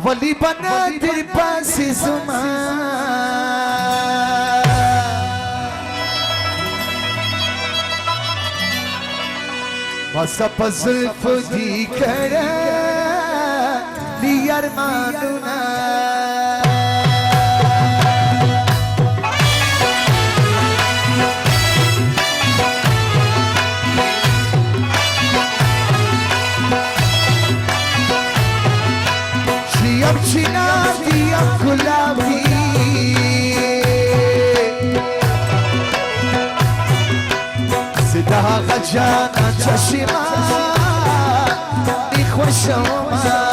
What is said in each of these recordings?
ولی بنا در پاس زمان واسه پزلف دی کرا لیار مانونا شیاب چینا دیاب گلابی صدا غجانا چشما خوشوما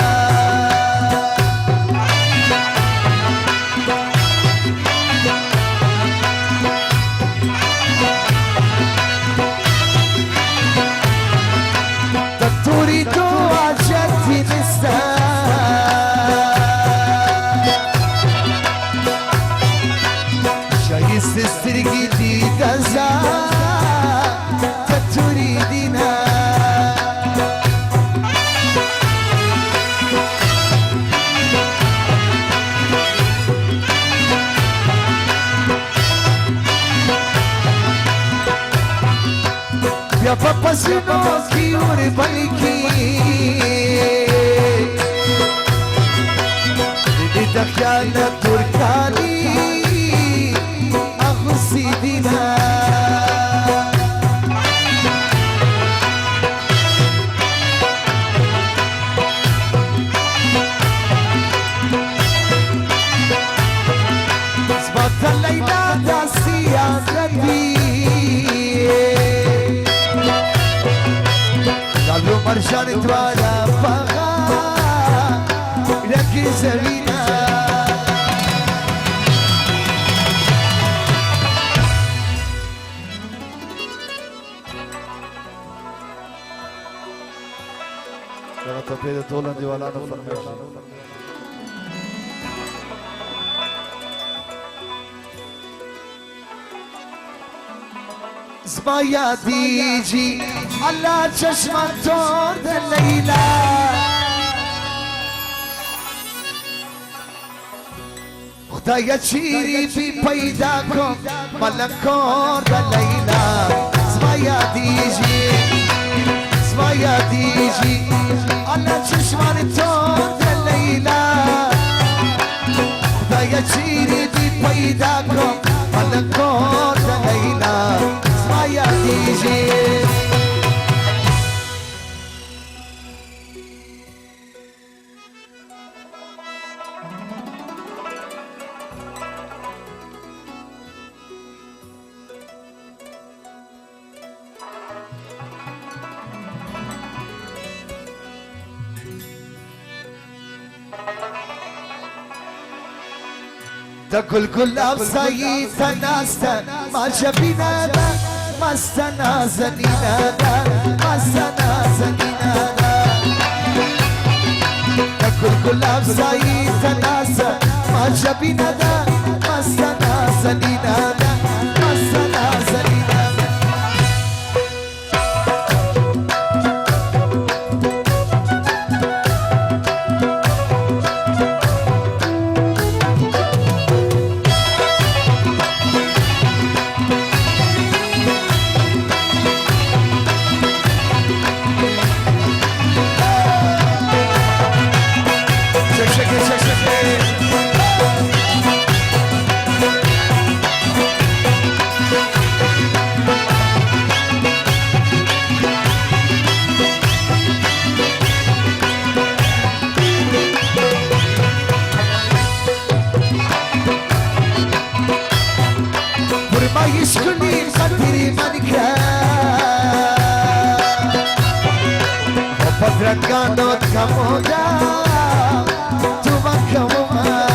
دكتوري تو عجلتي لسه شايس استرقي دي غزا دكتوري دينا يا بابا سيبوكي وربالكي لديتك يا تركاني أغسي دينا زبط الليلة داسي يا قلبي لو مرشان توالا فغا لكي زمينا لغا تبيد طولا ديوالانا فرميشي زما یادیجی الله چشمان ترد لیلا خدایا چیری بی پیدا کن ملکور د لیلا زما یادیجی الله چشمان ترد لیلا خدایا چیری بی پیدا کن ملکور د لیلا يا تيجي ده كل أبصاي تناستا ما جبينا مستنا زنينا مستنا زنينا كل أبصاي تناسا ما جبينا مستنا زنينا مستنا زنينا يشكني قدري منك وفترة كانت كمودا توما كموما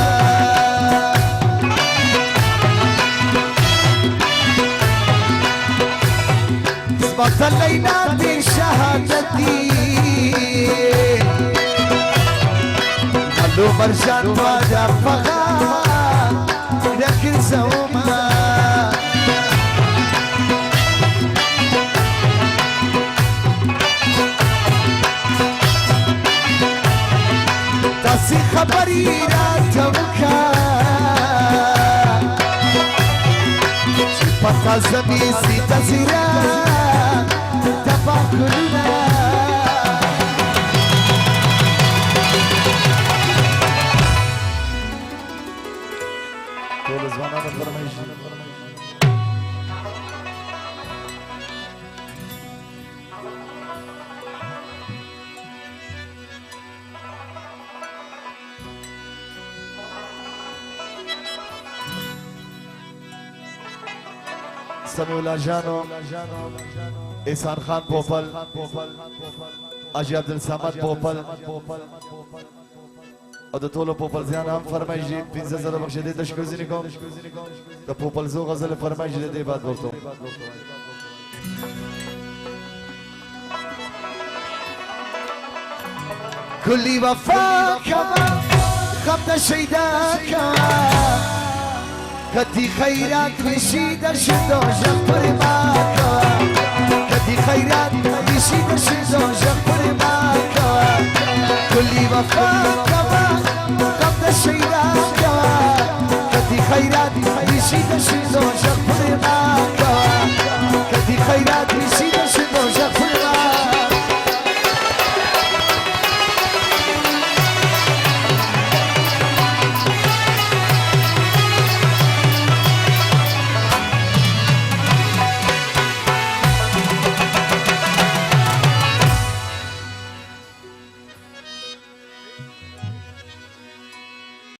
اثبت الليلة دي شهادتي قالوا مرجان وادا فغا لكن زوما خبری را توکا پتا زمیزی تزیرا دفا کلونا طول زمانان فرمایشی سمیولا جانو احسان خان پوپل اجی عبدالصمد پوپل او د ټولو پوپل زیان هم فرمایش دي 15000 بخښه دې تشکر ځینې کوم د پوپل زو غزل فرمایش دې بعد ورته کلی وفا کما خبت شیدا کما کتی خیرات میشی در شد و جغ پر ما کما کتی خیرات میشی در شد و جغ پر ما کما کلی وفا کما خبت شیدا کما کتی خیرات میشی در شد و جغ